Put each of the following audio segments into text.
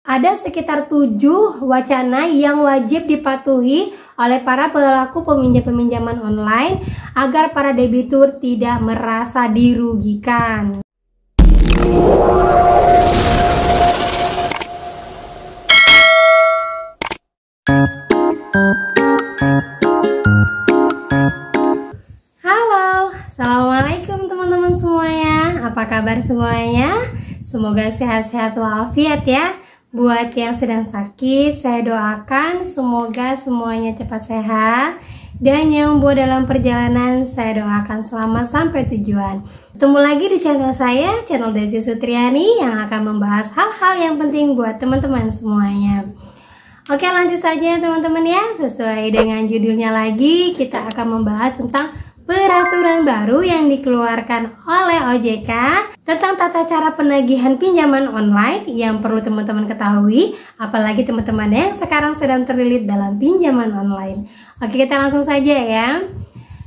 ada sekitar 7 wacana yang wajib dipatuhi oleh para pelaku peminjaman online agar para debitur tidak merasa dirugikan. Halo, assalamualaikum teman-teman semuanya. Apa kabar semuanya? Semoga sehat-sehat walafiat ya. Buat yang sedang sakit, saya doakan semoga semuanya cepat sehat. Dan yang buat dalam perjalanan, saya doakan selamat sampai tujuan. Ketemu lagi di channel saya, channel Desi Sutriani, yang akan membahas hal-hal yang penting buat teman-teman semuanya. Oke, lanjut saja teman-teman ya. Sesuai dengan judulnya lagi, kita akan membahas tentang peraturan baru yang dikeluarkan oleh OJK tentang tata cara penagihan pinjaman online yang perlu teman-teman ketahui, apalagi teman-teman yang sekarang sedang terlilit dalam pinjaman online. Oke, kita langsung saja ya.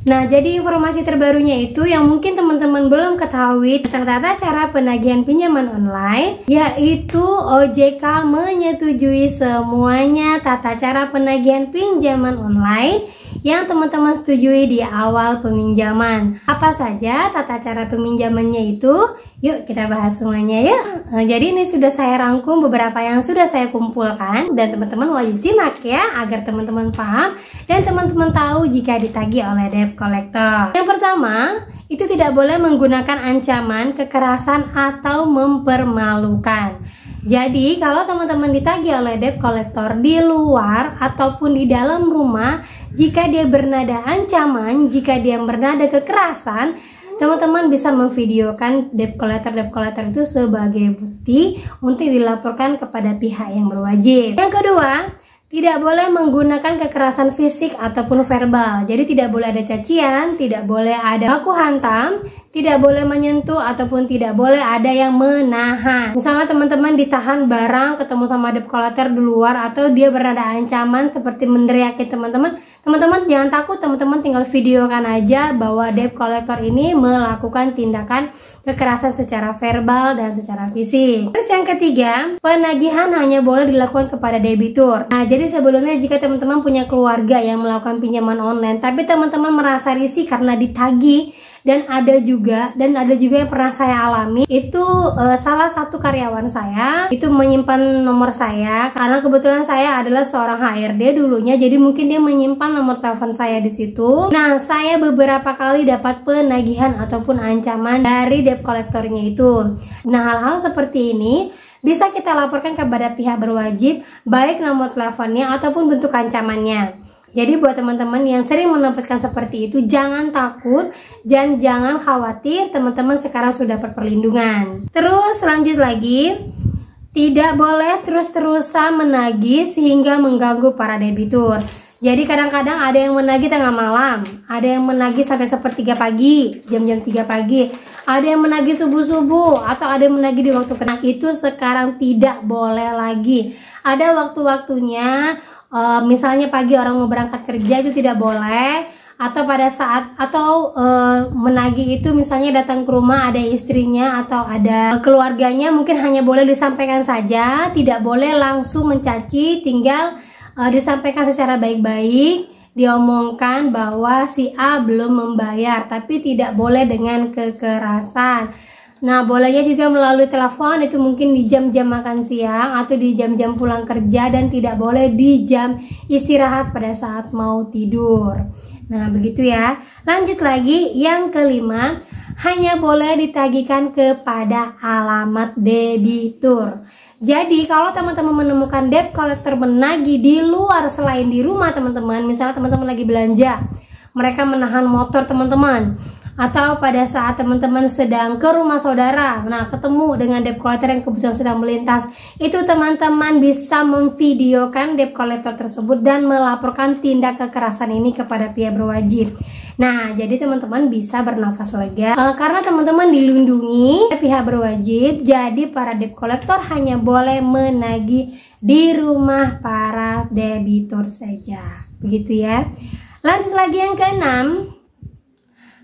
Nah, jadi informasi terbarunya itu yang mungkin teman-teman belum ketahui tentang tata cara penagihan pinjaman online, yaitu OJK menyetujui semuanya tata cara penagihan pinjaman online yang teman-teman setujui di awal peminjaman. Apa saja tata cara peminjamannya itu? Yuk kita bahas semuanya ya. Jadi ini sudah saya rangkum beberapa yang sudah saya kumpulkan dan teman-teman wajib simak ya agar teman-teman paham dan teman-teman tahu jika ditagih oleh debt collector. Yang pertama, itu tidak boleh menggunakan ancaman, kekerasan atau mempermalukan. Jadi kalau teman-teman ditagih oleh debt collector di luar ataupun di dalam rumah, jika dia bernada ancaman, jika dia bernada kekerasan, teman-teman bisa memvideokan debt collector itu sebagai bukti untuk dilaporkan kepada pihak yang berwajib. Yang kedua, tidak boleh menggunakan kekerasan fisik ataupun verbal. Jadi tidak boleh ada cacian, tidak boleh ada baku hantam, tidak boleh menyentuh ataupun tidak boleh ada yang menahan. Misalnya teman-teman ditahan barang ketemu sama debt collector di luar atau dia bernada ancaman seperti meneriaki teman-teman. Teman-teman jangan takut, teman-teman tinggal videokan aja bahwa debt collector ini melakukan tindakan kekerasan secara verbal dan secara fisik. Terus yang ketiga, penagihan hanya boleh dilakukan kepada debitur. Nah, jadi sebelumnya jika teman-teman punya keluarga yang melakukan pinjaman online, tapi teman-teman merasa risih karena ditagih, dan ada juga yang pernah saya alami, itu salah satu karyawan saya itu menyimpan nomor saya karena kebetulan saya adalah seorang HRD dulunya, jadi mungkin dia menyimpan nomor telepon saya di situ. Nah, saya beberapa kali dapat penagihan ataupun ancaman dari debt collectornya itu. Nah, hal-hal seperti ini bisa kita laporkan kepada pihak berwajib, baik nomor teleponnya ataupun bentuk ancamannya. Jadi buat teman-teman yang sering mendapatkan seperti itu, jangan takut dan jangan khawatir, teman-teman sekarang sudah dapat perlindungan. Terus lanjut lagi, tidak boleh terus-terusan menagih sehingga mengganggu para debitur. Jadi kadang-kadang ada yang menagih tengah malam, ada yang menagih sampai sepertiga pagi, jam-jam 3 pagi, ada yang menagih subuh-subuh, atau ada yang menagih di waktu kena. Itu sekarang tidak boleh lagi. Ada waktu-waktunya. Misalnya pagi orang mau berangkat kerja itu tidak boleh, atau pada saat menagih itu misalnya datang ke rumah ada istrinya atau ada keluarganya, mungkin hanya boleh disampaikan saja, tidak boleh langsung mencaci, tinggal disampaikan secara baik-baik, diomongkan bahwa si A belum membayar, tapi tidak boleh dengan kekerasan. Nah, bolehnya juga melalui telepon, itu mungkin di jam-jam makan siang atau di jam-jam pulang kerja, dan tidak boleh di jam istirahat pada saat mau tidur. Nah, begitu ya. Lanjut lagi, yang kelima, hanya boleh ditagihkan kepada alamat debitur. Jadi, kalau teman-teman menemukan debt collector menagih di luar selain di rumah teman-teman, misalnya teman-teman lagi belanja, mereka menahan motor teman-teman, atau pada saat teman-teman sedang ke rumah saudara, nah ketemu dengan debt collector yang kebetulan sedang melintas, itu teman-teman bisa memvideokan debt collector tersebut dan melaporkan tindak kekerasan ini kepada pihak berwajib. Nah, jadi teman-teman bisa bernafas lega karena teman-teman dilindungi pihak berwajib. Jadi para debt collector hanya boleh menagih di rumah para debitur saja, begitu ya. Lanjut lagi yang keenam,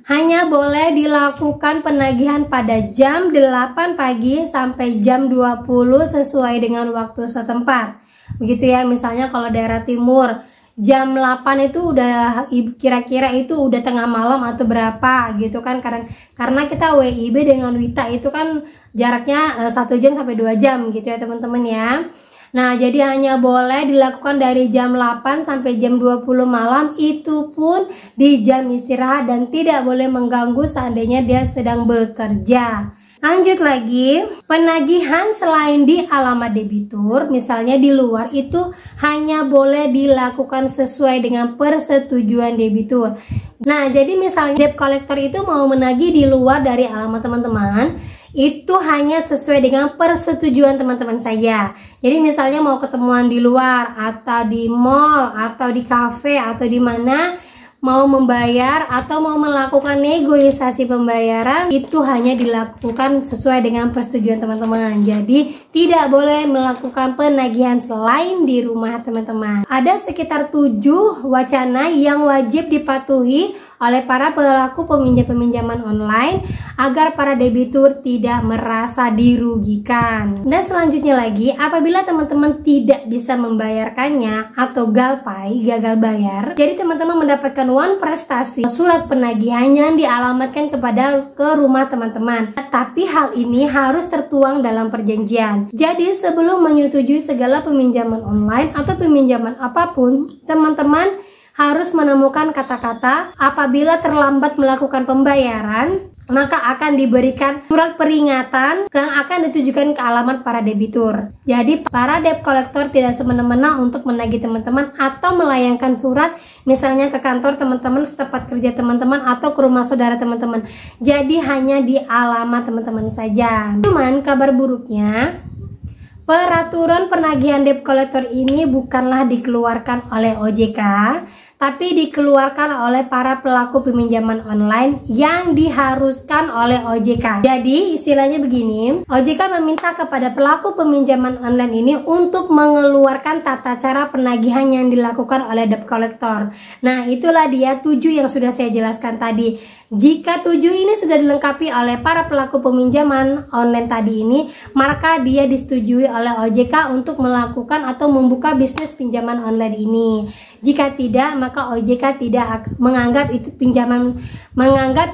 hanya boleh dilakukan penagihan pada jam 8 pagi sampai jam 20 sesuai dengan waktu setempat. Begitu ya, misalnya kalau daerah timur jam 8 itu udah kira-kira itu udah tengah malam atau berapa gitu kan, karena kita WIB dengan WITA itu kan jaraknya 1 jam sampai 2 jam gitu ya teman-teman ya. Nah, jadi hanya boleh dilakukan dari jam 8 sampai jam 20 malam, itu pun di jam istirahat dan tidak boleh mengganggu seandainya dia sedang bekerja. Lanjut lagi, penagihan selain di alamat debitur, misalnya di luar, itu hanya boleh dilakukan sesuai dengan persetujuan debitur. Nah, jadi misalnya debt collector itu mau menagih di luar dari alamat teman-teman, itu hanya sesuai dengan persetujuan teman-teman saja. Jadi misalnya mau ketemuan di luar atau di mall atau di kafe atau di mana, mau membayar atau mau melakukan negosiasi pembayaran, itu hanya dilakukan sesuai dengan persetujuan teman-teman. Jadi tidak boleh melakukan penagihan selain di rumah teman-teman. Ada sekitar 7 wacana yang wajib dipatuhi oleh para pelaku peminjaman online agar para debitur tidak merasa dirugikan. Dan selanjutnya lagi, apabila teman-teman tidak bisa membayarkannya atau galpai, gagal bayar, jadi teman-teman mendapatkan one prestasi surat penagihan yang dialamatkan ke rumah teman-teman. Tapi hal ini harus tertuang dalam perjanjian. Jadi sebelum menyetujui segala peminjaman online atau peminjaman apapun, teman-teman harus menemukan kata-kata apabila terlambat melakukan pembayaran, maka akan diberikan surat peringatan yang akan ditujukan ke alamat para debitur. Jadi para debt collector tidak semena-mena untuk menagih teman-teman atau melayangkan surat misalnya ke kantor teman-teman, ke tempat kerja teman-teman, atau ke rumah saudara teman-teman. Jadi hanya di alamat teman-teman saja. Cuman kabar buruknya, peraturan penagihan debt collector ini bukanlah dikeluarkan oleh OJK, tapi dikeluarkan oleh para pelaku peminjaman online yang diharuskan oleh OJK. Jadi istilahnya begini, OJK meminta kepada pelaku peminjaman online ini untuk mengeluarkan tata cara penagihan yang dilakukan oleh debt collector. Nah, itulah dia 7 yang sudah saya jelaskan tadi. Jika 7 ini sudah dilengkapi oleh para pelaku peminjaman online tadi ini, maka dia disetujui oleh OJK untuk melakukan atau membuka bisnis pinjaman online ini. Jika tidak, maka OJK tidak menganggap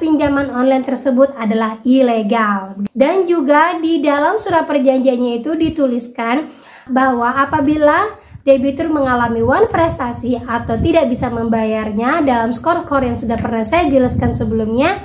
pinjaman online tersebut adalah ilegal. Dan juga di dalam surat perjanjiannya itu dituliskan bahwa apabila debitur mengalami one prestasi atau tidak bisa membayarnya dalam skor-skor yang sudah pernah saya jelaskan sebelumnya,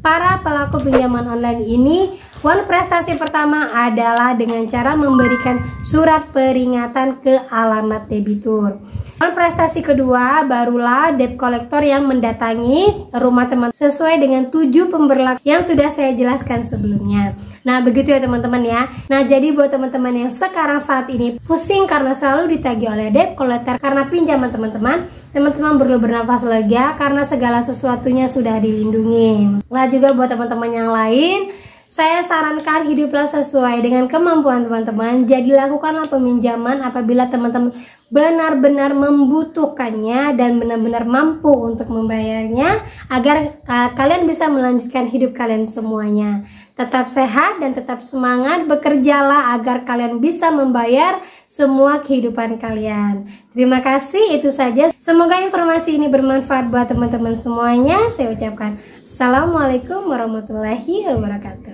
para pelaku pinjaman online ini, one prestasi pertama adalah dengan cara memberikan surat peringatan ke alamat debitur. One prestasi kedua barulah debt collector yang mendatangi rumah teman sesuai dengan 7 pemberlakuan yang sudah saya jelaskan sebelumnya. Nah, begitu ya teman-teman ya. Nah, jadi buat teman-teman yang sekarang saat ini pusing karena selalu ditagih oleh debt collector karena pinjaman teman-teman perlu bernafas lega karena segala sesuatunya sudah dilindungi. Nah, juga buat teman-teman yang lain, saya sarankan hiduplah sesuai dengan kemampuan teman-teman. Jadi lakukanlah peminjaman apabila teman-teman benar-benar membutuhkannya dan benar-benar mampu untuk membayarnya agar kalian bisa melanjutkan hidup kalian semuanya. Tetap sehat dan tetap semangat, bekerjalah agar kalian bisa membayar semua kehidupan kalian. Terima kasih, itu saja. Semoga informasi ini bermanfaat buat teman-teman semuanya. Saya ucapkan Assalamualaikum warahmatullahi wabarakatuh.